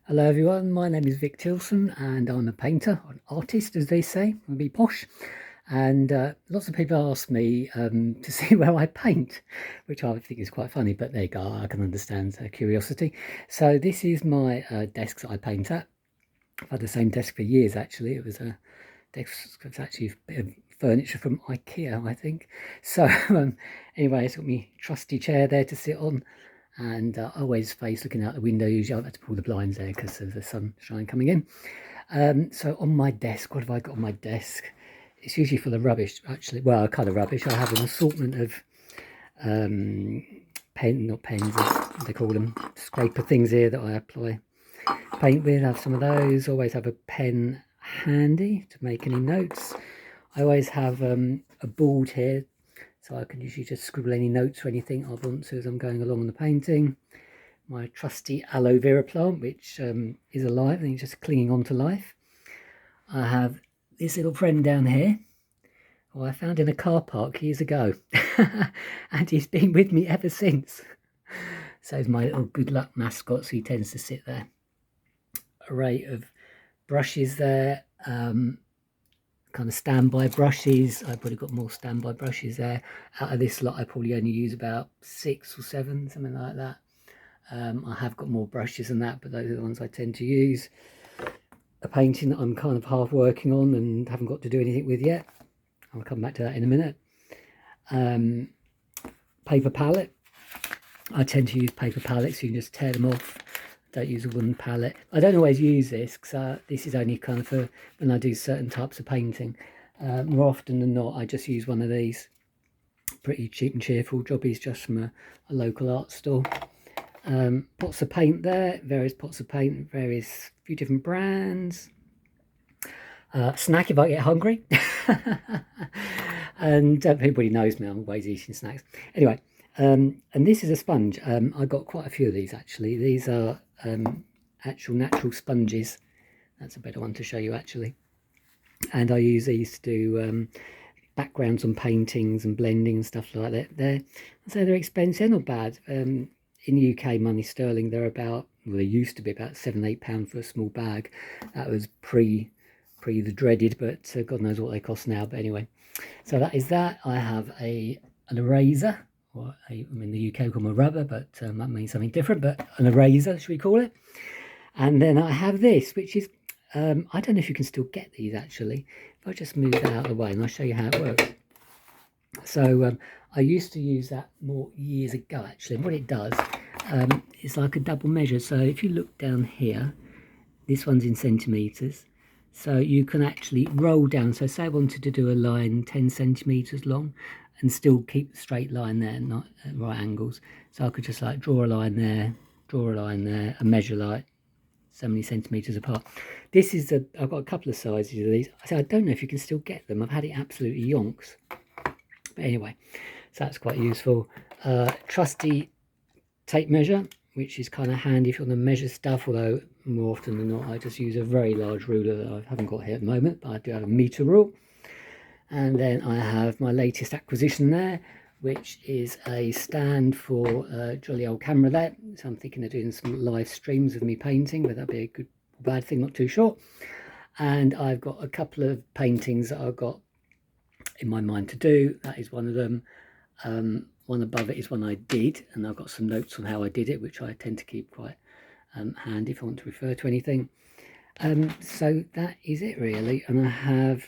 Hello everyone, my name is Vic Tilson and I'm a painter, an artist as they say, I'll be posh. And lots of people ask me to see where I paint, which I think is quite funny, but there you go, I can understand curiosity. So this is my desk that I paint at. I've had the same desk for years actually. It was a desk, it's actually a bit of furniture from IKEA, I think. So anyway, it's got my trusty chair there to sit on, and I always face looking out the window. Usually I've had to pull the blinds there because of the sunshine coming in. So on my desk, what have I got on my desk? It's usually full of rubbish, actually. Well, kind of rubbish. I have an assortment of not pens, as they call them, scraper things here that I apply paint with. I have some of those. Always have a pen handy to make any notes. I always have a board here, so I can usually just scribble any notes or anything I want to as I'm going along on the painting. My trusty aloe vera plant, which is alive and just clinging on to life. I have this little friend down here, who I found in a car park years ago, and he's been with me ever since. So he's my little good luck mascot, so he tends to sit there. Array of brushes there, kind of standby brushes. I've probably got more standby brushes there. Out of this lot I probably only use about 6 or 7, something like that. I have got more brushes than that, but those are the ones I tend to use. A painting that I'm kind of half working on and haven't got to do anything with yet. I'll come back to that in a minute. Paper palette. I tend to use paper palettes, so you can just tear them off. Don't use a wooden palette. I don't always use this because this is only kind of for when I do certain types of painting. More often than not, I just use one of these pretty cheap and cheerful jobbies just from a local art store. Pots of paint there, various pots of paint, various few different brands. Snack if I get hungry. And everybody knows me, I'm always eating snacks. Anyway, and this is a sponge. I got quite a few of these actually. These are actual natural sponges. That's a better one to show you actually. And I use these to do backgrounds on paintings and blending and stuff like that. They're expensive, not bad. In the UK money sterling, they're about, well, they used to be about £7-8 for a small bag. That was pre the dreaded, but God knows what they cost now. But anyway, so that is that. I have an eraser, or in the UK we call them a rubber, but that means something different, but an eraser, should we call it? And then I have this, which is, I don't know if you can still get these actually. If I just move that out of the way and I'll show you how it works. So I used to use that more years ago actually. And what it does, it's like a double measure. So if you look down here, this one's in centimetres. So you can actually roll down. So say I wanted to do a line 10 centimetres long and still keep the straight line there, not at right angles. So I could just like draw a line there, draw a line there, and measure like so many centimetres apart. This is I've got a couple of sizes of these. I don't know if you can still get them. I've had it absolutely yonks. But anyway, so that's quite useful. Trusty tape measure, which is kind of handy if you want to measure stuff, although more often than not I just use a very large ruler that I haven't got here at the moment, but I do have a metre rule. And then I have my latest acquisition there, which is a stand for a jolly old camera there. So I'm thinking of doing some live streams of me painting, but that'd be a good bad thing, not too short. And I've got a couple of paintings that I've got in my mind to do. That is one of them. One above it is one I did, and I've got some notes on how I did it, which I tend to keep quite handy if I want to refer to anything. So that is it really. And I have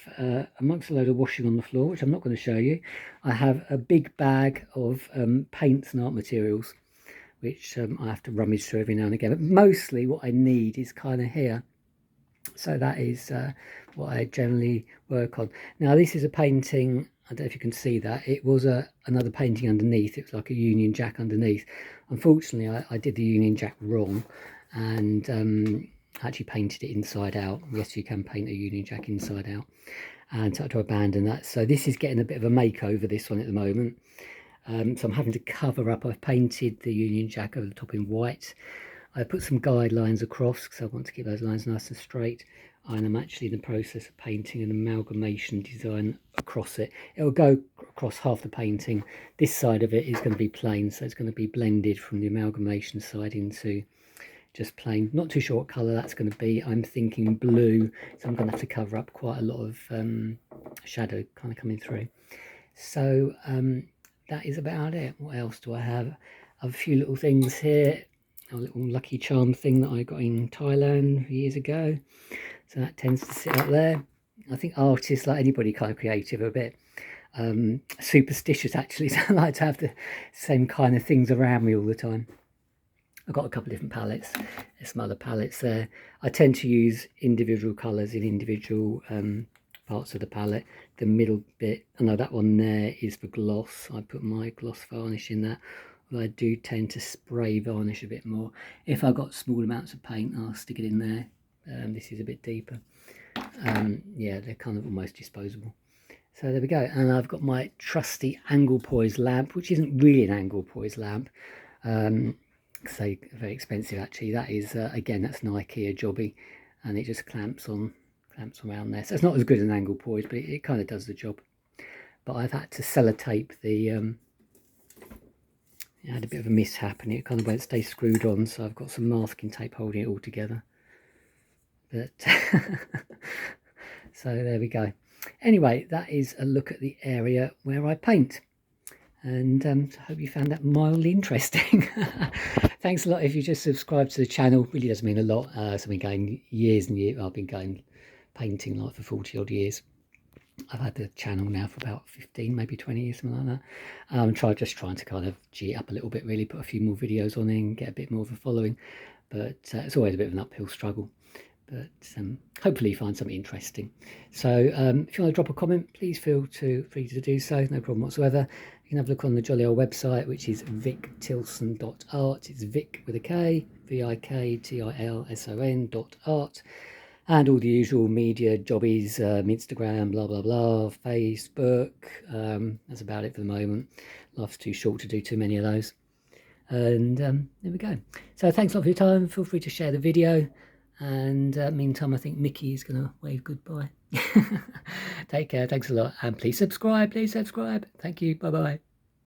amongst a load of washing on the floor, which I'm not going to show you, I have a big bag of paints and art materials, which I have to rummage through every now and again, but mostly what I need is kind of here. So that is what I generally work on. Now this is a painting, I don't know if you can see that, it was another painting underneath. It was like a Union Jack underneath. Unfortunately I did the Union Jack wrong and actually painted it inside out. Yes, you can paint a Union Jack inside out, and so I had to abandon that. So this is getting a bit of a makeover, this one at the moment. So I'm having to cover up. I've painted the Union Jack over the top in white. I put some guidelines across because I want to keep those lines nice and straight, and I'm actually in the process of painting an amalgamation design across it. It will go across half the painting. This side of it is going to be plain, so it's going to be blended from the amalgamation side into just plain, not too sure what colour that's going to be. I'm thinking blue, so I'm going to have to cover up quite a lot of shadow kind of coming through. So that is about it. What else do I have? I have a few little things here. A little Lucky Charm thing that I got in Thailand years ago. So that tends to sit up there. I think artists, like anybody kind of creative, are a bit superstitious actually. So I like to have the same kind of things around me all the time. I've got a couple of different palettes. There's some other palettes there. I tend to use individual colours in individual parts of the palette. The middle bit, I know that one there is for gloss. I put my gloss varnish in that. I do tend to spray varnish a bit more. If I've got small amounts of paint, I'll stick it in there. This is a bit deeper. Yeah, they're kind of almost disposable. So there we go. And I've got my trusty angle poise lamp, which isn't really an angle poise lamp. So very expensive actually. That is again, that's an IKEA jobby, and it just clamps around there. So it's not as good as an angle poise, but it kind of does the job. But I've had to sellotape the it had a bit of a mishap and it kind of won't stay screwed on, so I've got some masking tape holding it all together. But so there we go. Anyway, that is a look at the area where I paint, and I hope you found that mildly interesting. Thanks a lot if you just subscribe to the channel. Really does mean a lot. So I've been going years and years. I've been going painting like for 40 odd years. I've had the channel now for about 15, maybe 20 years, something like that. Just trying to kind of G it up a little bit, really, put a few more videos on and get a bit more of a following. But it's always a bit of an uphill struggle. But hopefully you find something interesting. So if you want to drop a comment, please feel free to do so, no problem whatsoever. You can have a look on the jolly old website, which is viktilson.art. It's Vic with a K, viktilson.art. And all the usual media jobbies, Instagram, blah, blah, blah, Facebook. That's about it for the moment. Life's too short to do too many of those. And there we go. So thanks a lot for your time. Feel free to share the video. And meantime, I think Mickey is going to wave goodbye. Take care. Thanks a lot. And please subscribe. Please subscribe. Thank you. Bye-bye.